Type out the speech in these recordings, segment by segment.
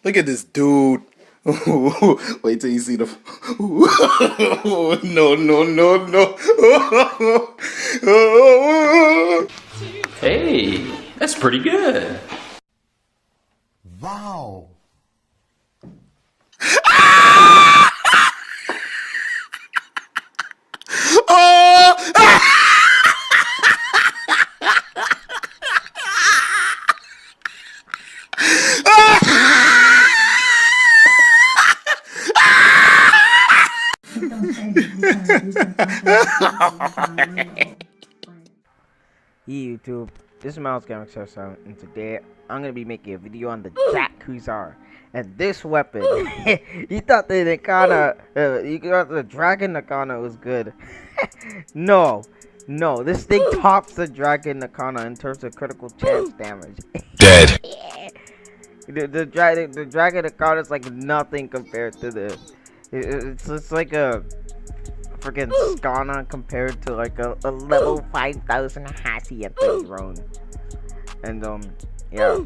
Look at this dude. Wait till you see the. No, no, no, no. Hey, that's pretty good. Wow. Hey YouTube, this is Miles Gaming 7, and today I'm gonna be making a video on the Jat Kusar. And this weapon, you thought the you thought the Dragon Nakana was good. No, no, this thing tops the Dragon Nakana in terms of critical chance damage. Dead. The Dragon Nakana is like nothing compared to this. It's like a freaking Skana compared to like a level 5000 Hassy drone. And yeah.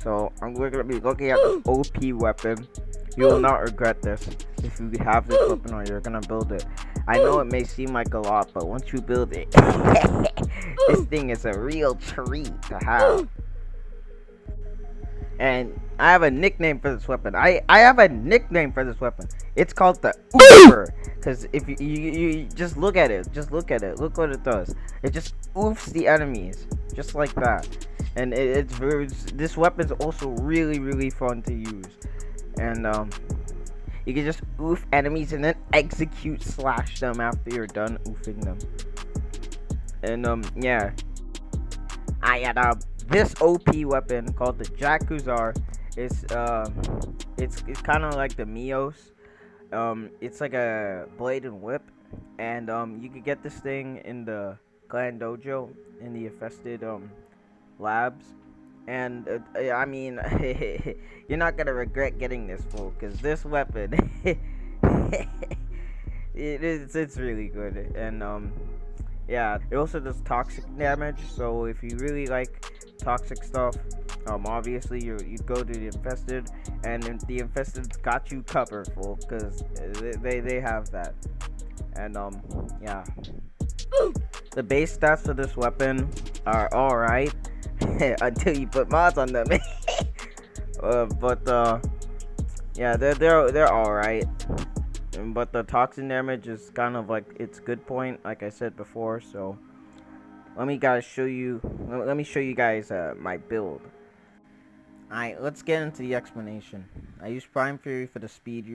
So we're gonna be looking at this OP weapon. You will not regret this if you have this weapon or you're gonna build it. I know it may seem like a lot, but once you build it, this thing is a real treat to have. And I have a nickname for this weapon. I have a nickname for this weapon. It's called the Oofer. Because if you just look at it, look what it does. It just oofs the enemies, just like that. And this weapon's also really fun to use. And you can just oof enemies and then execute slash them after you're done oofing them. And yeah, I had this OP weapon called the Jat Kusar. It's kind of like the Mios. It's like a blade and whip, and you could get this thing in the clan dojo in the infested labs. And I mean, you're not gonna regret getting this fool, because this weapon it's really good. And yeah, it also does toxic damage, so if you really like toxic stuff, obviously you go to the infested, and the infested's got you covered, fool, because they have that. And yeah, the base stats for this weapon are alright until you put mods on them. But yeah, they're alright. But the toxin damage is kind of like its good point, like I said before. So let me show you guys my build. Alright, let's get into the explanation. I use Prime Fury for the speed.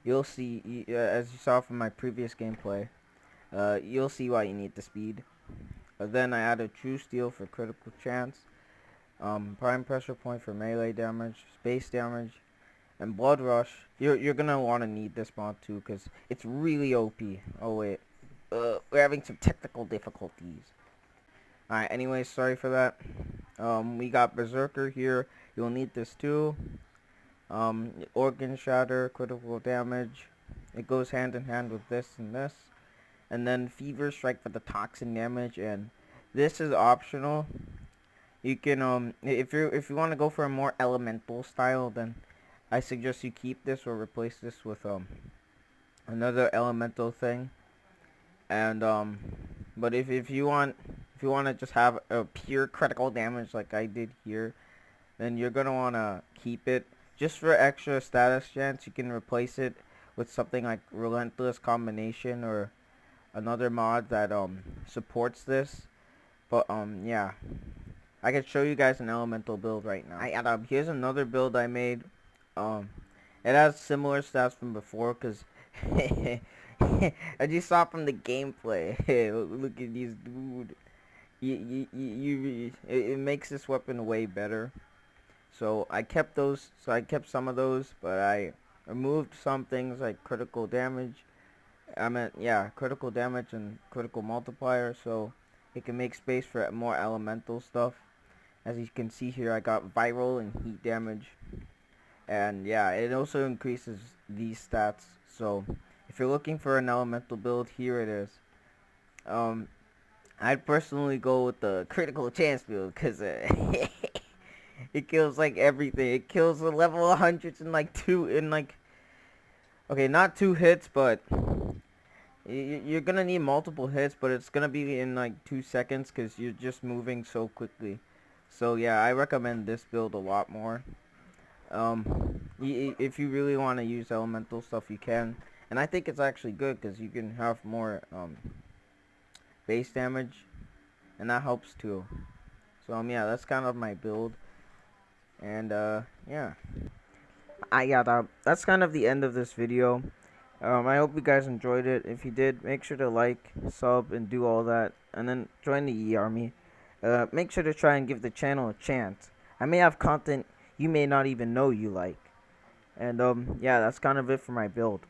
You'll see, as you saw from my previous gameplay, you'll see why you need the speed. Then I added True Steel for critical chance, Prime Pressure Point for melee damage, space damage, and Blood Rush. You're gonna want to need this mod too, because it's really OP. Oh wait, we're having some technical difficulties. Alright, anyway, sorry for that. We got Berserker here. You'll need this too. Organ Shatter, critical damage. It goes hand in hand with this and this. And then Fever Strike for the toxin damage, and this is optional. You can if you want to go for a more elemental style, then I suggest you keep this or replace this with another elemental thing. And but if you want to just have a pure critical damage like I did here, then you're gonna want to keep it. Just for extra status chance, you can replace it with something like Relentless Combination or another mod that supports this. But yeah, I can show you guys an elemental build right now. Here's another build I made. It has similar stats from before, because as you saw from the gameplay. Look at these dude. It makes this weapon way better. So I kept those. So I kept some of those, but I removed some things like critical damage. Yeah, critical damage and critical multiplier, so it can make space for more elemental stuff. As you can see here, I got viral and heat damage. And yeah, it also increases these stats. So if you're looking for an elemental build, here it is. I'd personally go with the critical chance build, because It kills like everything. It kills the level 100s in like okay, not 2 hits, but you're gonna need multiple hits, but it's gonna be in like 2 seconds because you're just moving so quickly. So yeah, I recommend this build a lot more. If you really want to use elemental stuff, you can, and I think it's actually good because you can have more base damage, and that helps too. So yeah, that's kind of my build, and yeah, that's kind of the end of this video. I hope you guys enjoyed it. If you did, make sure to like, sub, and do all that, and then join the E Army. Make sure to try and give the channel a chance. I may have content you may not even know you like. And yeah, that's kind of it for my build.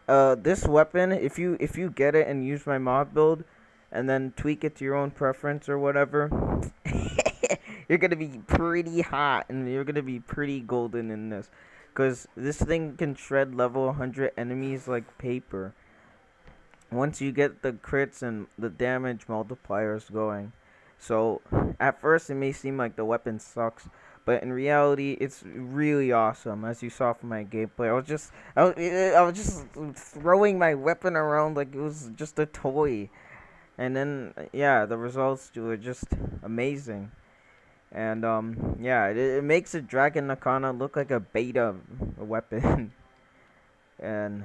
This weapon, if you get it and use my mod build, and then tweak it to your own preference or whatever, you're gonna be pretty hot and you're gonna be pretty golden in this, cause this thing can shred level 100 enemies like paper. Once you get the crits and the damage multipliers going. So at first it may seem like the weapon sucks, but in reality it's really awesome. As you saw from my gameplay, I was just throwing my weapon around like it was just a toy, and then yeah, the results were just amazing. And yeah, it makes a Dragon Nakana look like a beta weapon. And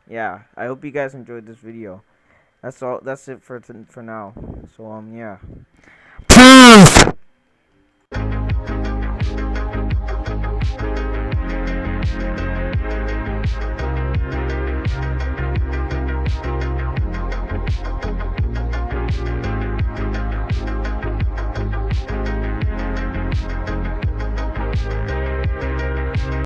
yeah, I hope you guys enjoyed this video. That's all. That's it for now. So yeah. Peace!